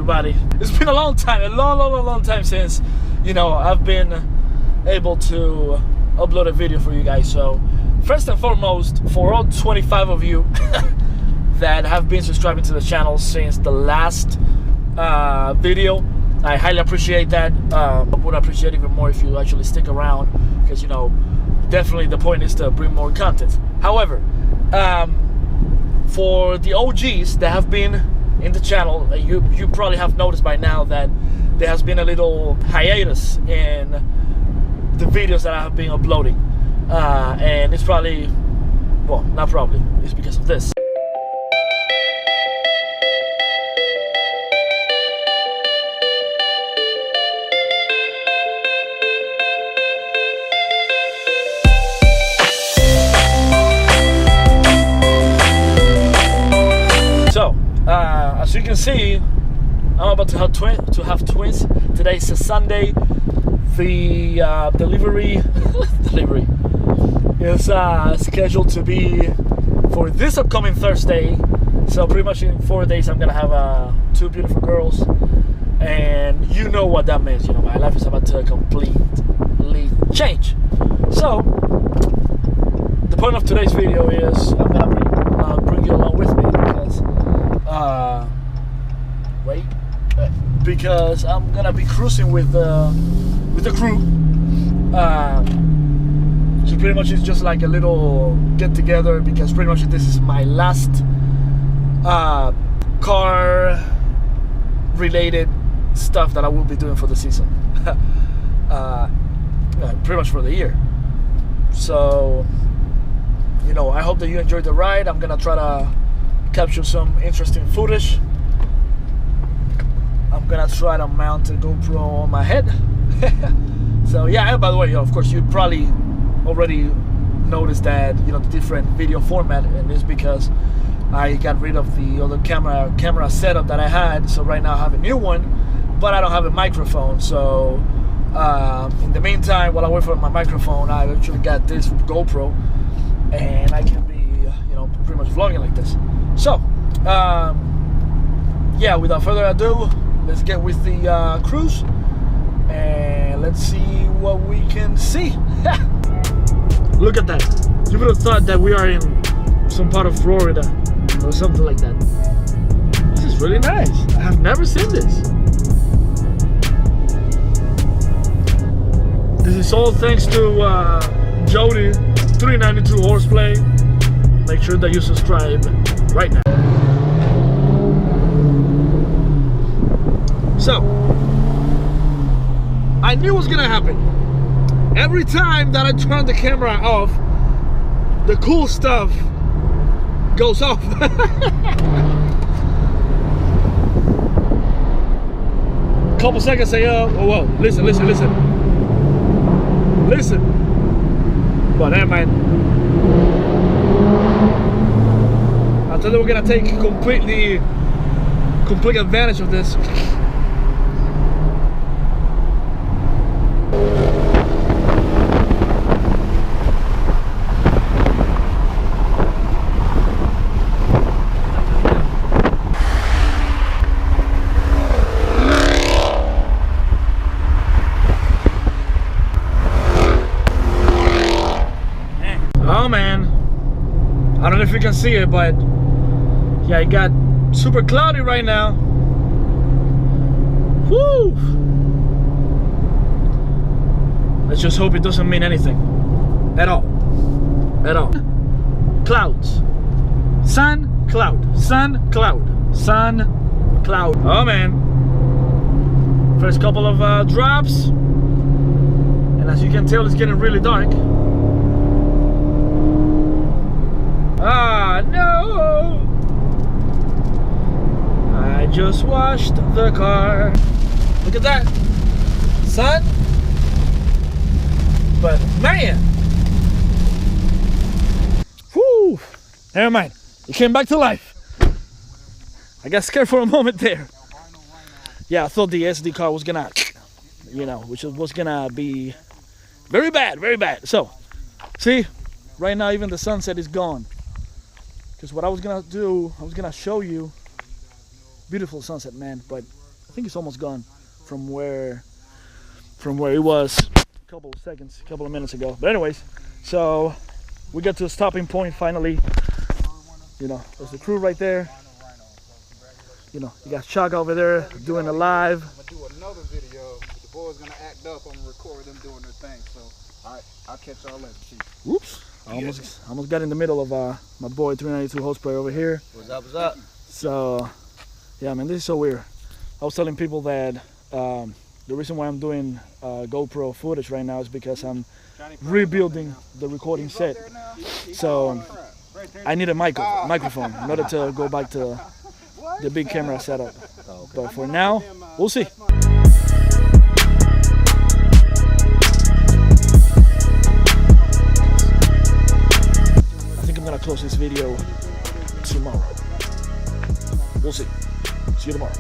everybody. It's been a long time, a long time since, you know, I've been able to upload a video for you guys. So first and foremost, for all 25 of you that have been subscribing to the channel since the last video, I highly appreciate that. I would appreciate even more if you actually stick around, because, you know, definitely the point is to bring more content. However, for the OGs that have been in the channel, you probably have noticed by now that there has been a little hiatus in the videos that I have been uploading, and it's probably, well, not probably, it's because of this. As you can see, I'm about to have twins. Today's a Sunday. The delivery is scheduled to be for this upcoming Thursday. So pretty much in 4 days, I'm gonna have 2 beautiful girls, and you know what that means. You know, my life is about to completely change. So the point of today's video is I'm gonna bring you along with me, because I'm gonna be cruising with the crew. So pretty much it's just like a little get together, because pretty much this is my last car related stuff that I will be doing for the season. Pretty much for the year. So, you know, I hope that you enjoyed the ride. I'm gonna try to capture some interesting footage. I'm gonna try to mount a GoPro on my head. So yeah, and by the way, of course, you probably already noticed that, you know, the different video format, and it's because I got rid of the other camera setup that I had. So right now I have a new one, but I don't have a microphone. So in the meantime, while I wait for my microphone, I actually got this GoPro, and I can be, you know, pretty much vlogging like this. So yeah, without further ado, let's get with the cruise, and let's see what we can see. Look at that. You would have thought that we are in some part of Florida or something like that. This is really nice. I have never seen this. This is all thanks to Jody 392 Horseplay. Make sure that you subscribe right now. So, I knew it was gonna happen. Every time that I turn the camera off, the cool stuff goes off. Couple seconds, say, whoa, listen. But never mind. I thought they were gonna take complete advantage of this. Oh man, I don't know if you can see it, but yeah, it got super cloudy right now. Woo! Let's just hope it doesn't mean anything at all. Clouds, sun, cloud, sun, cloud, sun, cloud. Oh man, first couple of drops, and as you can tell, it's getting really dark. Ah, no! I just washed the car. Look at that. Sun. But man. Whew. Never mind. It came back to life. I got scared for a moment there. Yeah, I thought the SD card was gonna, you know, which was gonna be very bad. So, see, right now even the sunset is gone. Because what I was gonna do, I was gonna show you beautiful sunset, man, but I think it's almost gone from where it was a couple of minutes ago. But anyways, so we got to a stopping point finally. You know, there's the crew right there. You know, you got Chuck over there doing a live. I'm gonna do another video. The boys gonna act up. I'm gonna record them doing their thing. So I'll catch y'all later. Chief. Whoops! I almost got in the middle of my boy 392 Horseplay over here. What's up? What's up? So, yeah, man, this is so weird. I was telling people that the reason why I'm doing GoPro footage right now is because I'm rebuilding the recording set. So I need a microphone in order to go back to the big camera setup. But for now, we'll see. I think I'm gonna close this video tomorrow. We'll see. See you tomorrow.